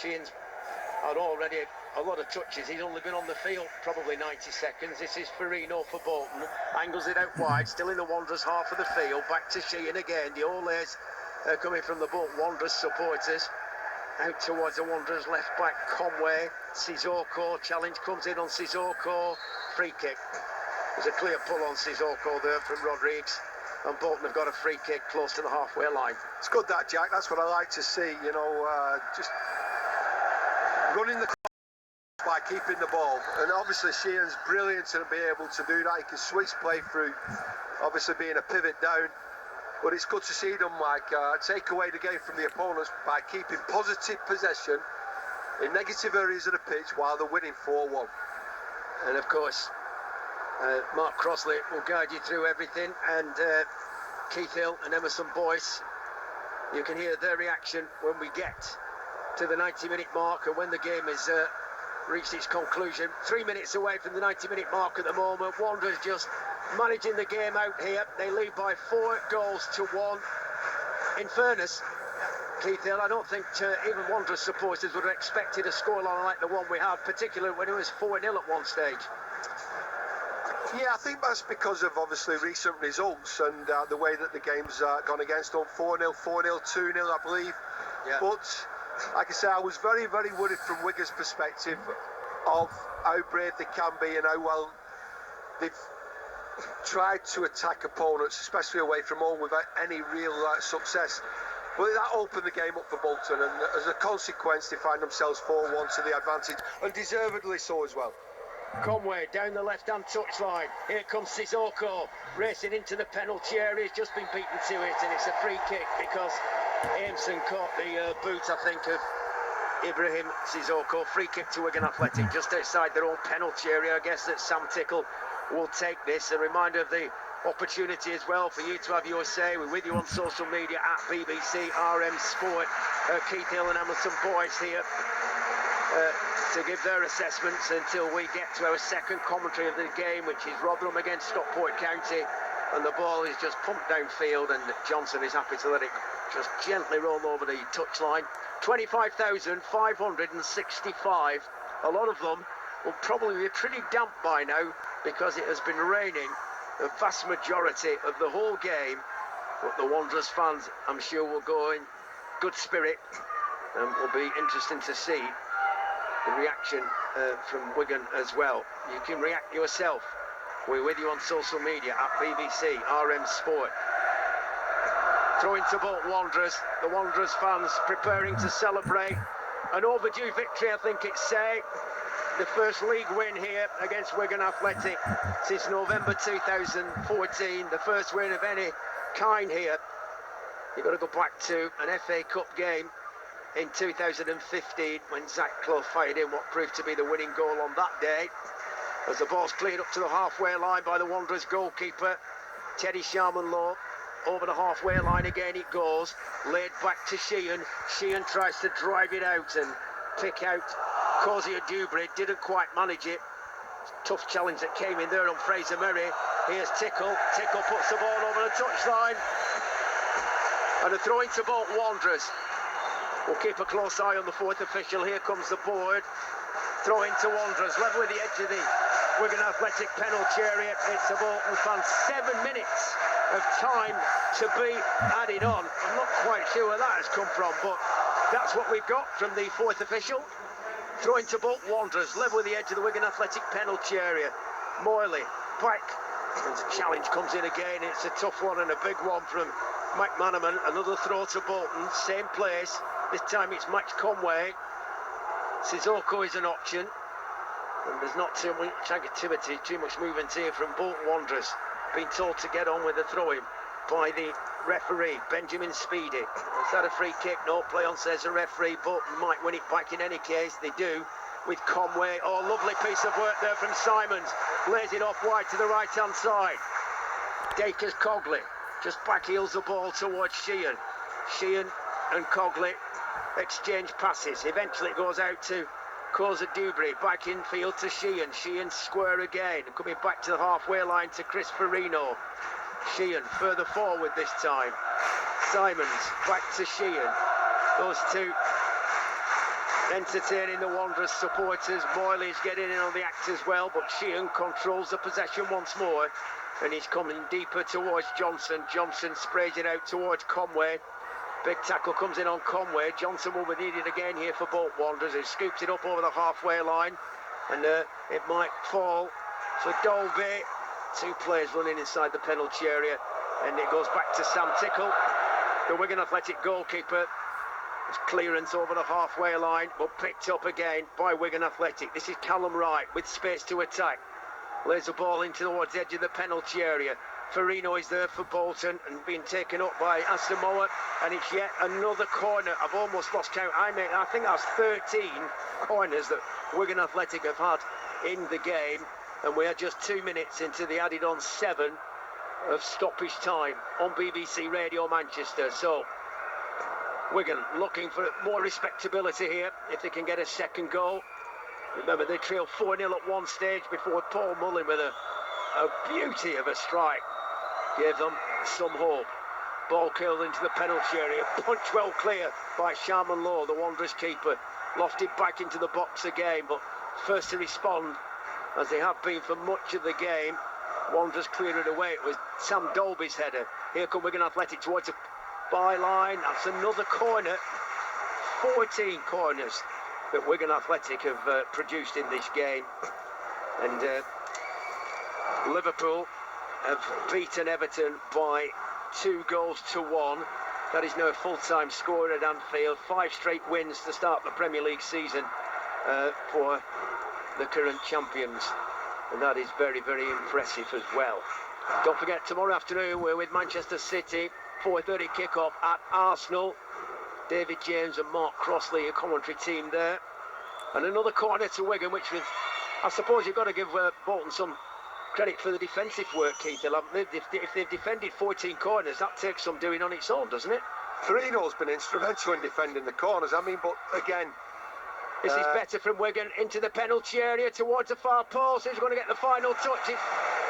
Sheehan's had already a lot of touches. He's only been on the field probably 90 seconds. This is Farino for Bolton. Angles it out wide, still in the Wanderers half of the field. Back to Sheehan again. The Olays coming from the Bolton Wanderers supporters. Out towards the Wanderers left back Conway. Sissoko, challenge comes in on Sissoko. Free kick. There's a clear pull on Sissoko there from Rodriguez. And Bolton have got a free kick close to the halfway line. It's good that, Jack. That's what I like to see. You know, just running the by keeping the ball, and obviously Sheehan's brilliant to be able to do that. He can switch play through, obviously being a pivot down, but it's good to see them take away the game from the opponents by keeping positive possession in negative areas of the pitch while they're winning 4-1. And of course Mark Crossley will guide you through everything, and Keith Hill and Emerson Boyce, you can hear their reaction when we get to the 90-minute mark and when the game is reached its conclusion. 3 minutes away from the 90-minute mark at the moment. Wanderers just managing the game out here. They lead by 4 goals to 1. In fairness, Keith Hill, I don't think even Wanderers supporters would have expected a scoreline like the one we have, particularly when it was 4-0 at one stage. Yeah, I think that's because of obviously recent results and the way that the game's gone against them. 4-0, 4-0, 2-0, I believe. Yeah. But like I say, I was very, very worried from Wigan's perspective of how brave they can be and how well they've tried to attack opponents, especially away from home, without any real success. But that opened the game up for Bolton, and as a consequence, they find themselves 4-1 to the advantage, and deservedly so as well. Conway down the left-hand touchline. Here comes Sissoko racing into the penalty area. He's just been beaten to it, and it's a free kick because Aimson caught the boot, I think, of Ibrahim Sissoko. Free kick to Wigan Athletic just outside their own penalty area. I guess that Sam Tickle will take this. A reminder of the opportunity as well for you to have your say. We're with you on social media at BBC RM Sport. Keith Hill and Emerson Boyce here to give their assessments until we get to our second commentary of the game, which is Rotherham against Stockport County, and the ball is just pumped downfield, and Johnson is happy to let it just gently roll over the touchline. 25,565. A lot of them will probably be pretty damp by now because it has been raining the vast majority of the whole game, but the Wanderers fans, I'm sure, will go in good spirit, and will be interesting to see the reaction from Wigan as well. You can react yourself. We're with you on social media at BBC RM Sport. Throw into Bolton Wanderers. The Wanderers fans preparing to celebrate an overdue victory, I think it's say. The first league win here against Wigan Athletic since November 2014. The first win of any kind here. You've got to go back to an FA Cup game in 2015 when Zach Clough fired in what proved to be the winning goal on that day. As the ball's cleared up to the halfway line by the Wanderers goalkeeper, Teddy Sharman-Lowe. Over the halfway line again it goes, laid back to Sheehan. Sheehan tries to drive it out and pick out Kozia Dubry, didn't quite manage it. Tough challenge that came in there on Fraser Murray. Here's Tickle. Tickle puts the ball over the touchline. And a throw into Bolton Wanderers. We'll keep a close eye on the fourth official. Here comes the board. Throw into Wanderers, level with the edge of the Wigan Athletic penalty area. It's the Bolton fans. 7 minutes of time to be added on. I'm not quite sure where that has come from, but that's what we've got from the fourth official. Throw into Bolton Wanderers, level with the edge of the Wigan Athletic penalty area. Moyley back, and the challenge comes in again. It's a tough one and a big one from McManaman. Another throw to Bolton, same place. This time it's Max Conway. Sissoko is an option, and there's not too much activity, too much movement here from Bolton Wanderers. Being told to get on with the throw-in by the referee, Benjamin Speedy. Is that a free kick? No, play on, says the referee. Bolton might win it back in any case. They do with Conway. Oh, lovely piece of work there from Simons. Lays it off wide to the right-hand side. Dacres Cogley just back heels the ball towards Sheehan. Sheehan and Cogley exchange passes. Eventually it goes out to Kozia Dubry, back infield to Sheehan. Sheehan square again, coming back to the halfway line to Chris Farino. Sheehan further forward this time. Simons back to Sheehan. Those two entertaining the Wanderers supporters. Moyley's getting in on the act as well, but Sheehan controls the possession once more, and he's coming deeper towards Johnson. Johnson sprays it out towards Conway. Big tackle comes in on Conway. Johnson will be needed again here for Bolton Wanderers. He scoops it up over the halfway line, and it might fall for Dolby. Two players running inside the penalty area, and it goes back to Sam Tickle, the Wigan Athletic goalkeeper. It's clearance over the halfway line, but picked up again by Wigan Athletic. This is Callum Wright with space to attack. Lays the ball into towards the edge of the penalty area. Farino is there for Bolton and being taken up by Asamoah, and it's yet another corner. I've almost lost count. I think that's 13 corners that Wigan Athletic have had in the game, and we are just 2 minutes into the added on 7 of stoppage time on BBC Radio Manchester. So Wigan looking for more respectability here if they can get a second goal. Remember, they trailed 4-0 at one stage before Paul Mullin with a beauty of a strike gave them some hope. Ball killed into the penalty area, punch well clear by Sharman Lowe, the Wanderers keeper. Lofted back into the box again, but first to respond, as they have been for much of the game. Wanderers cleared it away. It was Sam Dolby's header. Here come Wigan Athletic towards the byline. That's another corner. 14 corners that Wigan Athletic have produced in this game. And Liverpool have beaten Everton by 2-1. That is now a full-time score at Anfield. 5 straight wins to start the Premier League season for the current champions. And that is very, very impressive as well. Don't forget, tomorrow afternoon we're with Manchester City. 4:30 kick-off at Arsenal. David James and Mark Crossley, a commentary team there. And another corner to Wigan, which was, I suppose you've got to give Bolton some credit for the defensive work, Keith. If they've defended 14 corners, that takes some doing on its own, doesn't it? Farino's been instrumental in defending the corners. I mean, but again, this is better from Wigan into the penalty area towards the far post. Who's going to get the final touch? It's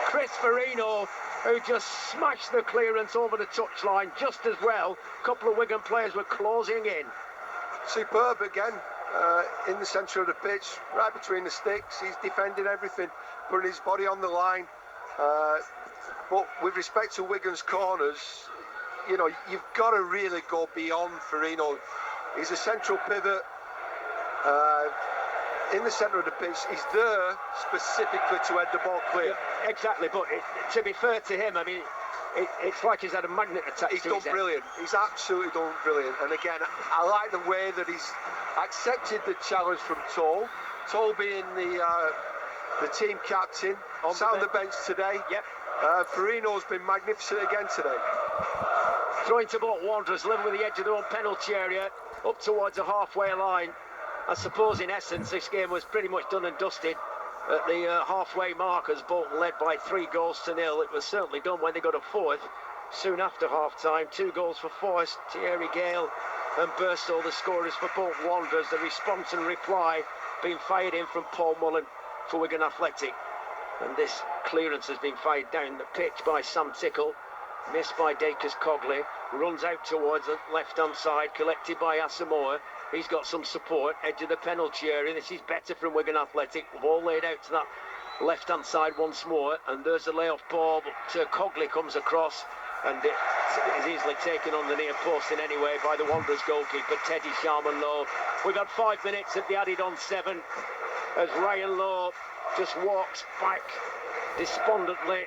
Chris Farino, who just smashed the clearance over the touchline just as well. A couple of Wigan players were closing in. Superb again, in the centre of the pitch, right between the sticks. He's defending everything, putting his body on the line. But with respect to Wigan's corners, you know, you've got to really go beyond Farino. He's a central pivot. In the centre of the pitch, he's there specifically to head the ball clear. Yeah, exactly, but to be fair to him, I mean, it's like he's had a magnet attached to his head. He's done brilliant. He's absolutely done brilliant. And again, I like the way that he's accepted the challenge from Toll. Toll being the team captain, sat on the bench today. Yep. Farino's been magnificent again today. Throwing to Bolton Wanderers, level with the edge of their own penalty area, up towards the halfway line. I suppose in essence this game was pretty much done and dusted at the halfway mark as Bolton led by 3-0. It was certainly done when they got a fourth soon after half-time. 2 goals for Forrest, Thierry Gale and Burstall, the scorers for Bolton Wanderers. The response and reply being fired in from Paul Mullin for Wigan Athletic. And this clearance has been fired down the pitch by Sam Tickle. Missed by Dacus Cogley, runs out towards the left-hand side, collected by Asamoah. He's got some support, edge of the penalty area. This is better from Wigan Athletic. Ball laid out to that left-hand side once more, and there's the layoff ball, but Cogley comes across, and it is easily taken on the near post in any way by the Wanderers goalkeeper, Teddy Sharman Lowe. We've had 5 minutes of the added on 7, as Ryan Lowe just walks back despondently,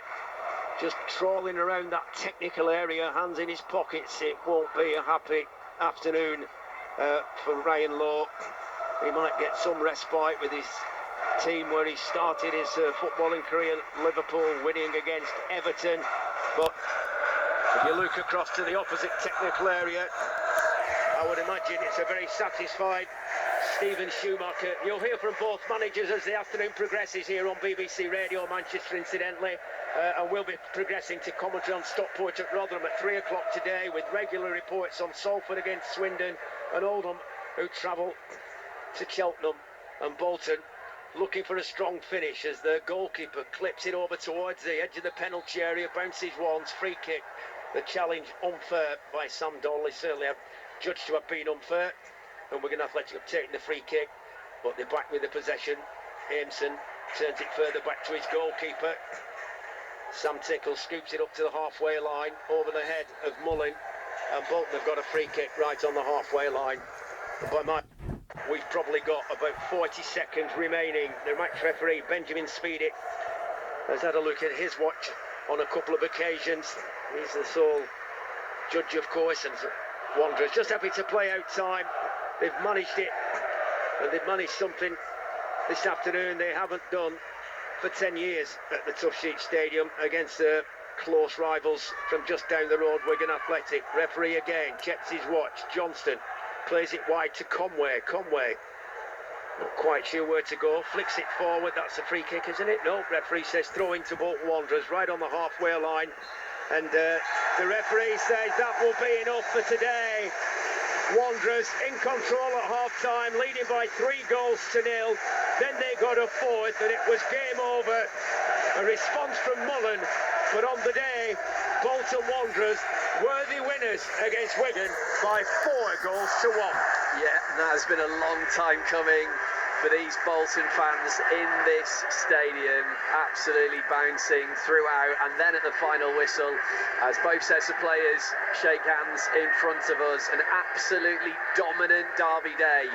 just trawling around that technical area, hands in his pockets. It won't be a happy afternoon for Ryan Lowe. He might get some respite with his team where he started his footballing career at Liverpool, winning against Everton. But if you look across to the opposite technical area, I would imagine it's a very satisfied Stephen Schumacher. You'll hear from both managers as the afternoon progresses here on BBC Radio Manchester, incidentally. And we'll be progressing to commentary on Stockport at Rotherham at 3 o'clock today, with regular reports on Salford against Swindon and Oldham, who travel to Cheltenham, and Bolton looking for a strong finish as the goalkeeper clips it over towards the edge of the penalty area, bounces once, free kick. The challenge unfair by Sam Donnelly, certainly judged to have been unfair. and Wigan Athletic have taken the free kick, but they're back with the possession. Aimson turns it further back to his goalkeeper. Sam Tickle scoops it up to the halfway line over the head of Mullin, and Bolton have got a free kick right on the halfway line. We've probably got about 40 seconds remaining. The match referee, Benjamin Speedy, has had a look at his watch on a couple of occasions. He's the sole judge, of course, and Wanderers just happy to play out time. They've managed it, and they've managed something this afternoon they haven't done for 10 years at the Tough Sheet Stadium against close rivals from just down the road, Wigan Athletic. Referee again, checks his watch. Johnston plays it wide to Conway. Conway, not quite sure where to go, flicks it forward. That's a free kick, isn't it? No, referee says throw into Bolton Wanderers right on the halfway line. And the referee says that will be enough for today. Wanderers in control at half-time, leading by 3 goals to 0. Then they got a fourth, and it was game over. A response from Mullin, but on the day, Bolton Wanderers worthy winners against Wigan by 4 goals to 1. Yeah, that has been a long time coming for these Bolton fans in this stadium, absolutely bouncing throughout, and then at the final whistle, as both sets of players shake hands in front of us, an absolutely dominant derby day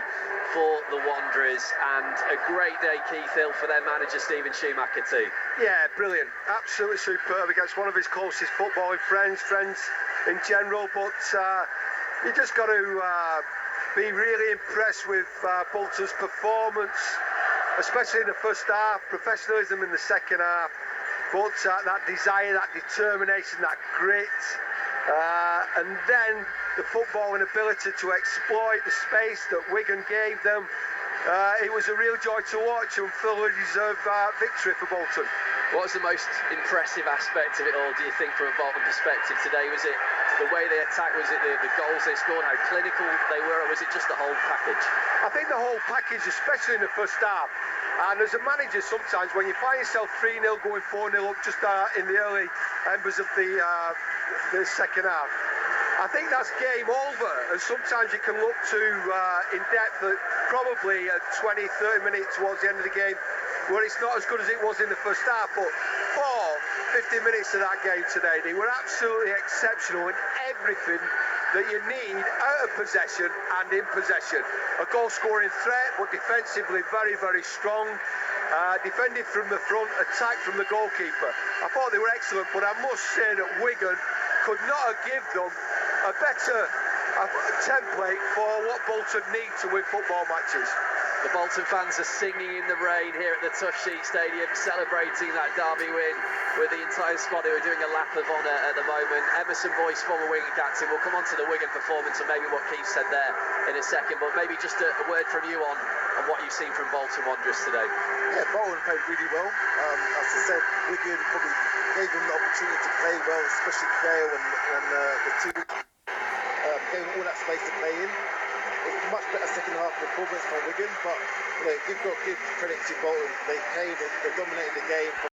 for the Wanderers, and a great day, Keith Hill, for their manager Stephen Schumacher too. Yeah, brilliant, absolutely superb against one of his closest footballing friends in general, but you just got to be really impressed with Bolton's performance, especially in the first half, professionalism in the second half, but that desire, that determination, that grit, and then the footballing ability to exploit the space that Wigan gave them. It was a real joy to watch, and fully deserved victory for Bolton. What was the most impressive aspect of it all, do you think, from a Bolton perspective today? Was it the way they attacked? Was it the goals they scored, how clinical they were, or was it just the whole package? I think the whole package, especially in the first half. And as a manager, sometimes when you find yourself 3-0 going 4-0 up just in the early embers of the second half, I think that's game over. And sometimes you can look to in depth at probably 20-30 minutes towards the end of the game, where it's not as good as it was in the first half. But for 50 minutes of that game today, they were absolutely exceptional in everything that you need out of possession and in possession. A goal-scoring threat, but defensively very, very strong. Defended from the front, attacked from the goalkeeper. I thought they were excellent, but I must say that Wigan could not have given them a better template for what Bolton need to win football matches. The Bolton fans are singing in the rain here at the Tough Sheet Stadium, celebrating that derby win with the entire squad who are doing a lap of honour at the moment. Emerson Boyce, former Wigan captain, will come on to the Wigan performance and maybe what Keith said there in a second, but maybe just a word from you on what you've seen from Bolton Wanderers today. Yeah, Bolton played really well. As I said, Wigan probably gave them the opportunity to play well, especially Gale and the two. Gave them all that space to play in. It's much better second half performance by Wigan, but you've got to give credit to Bolton. They dominated the game.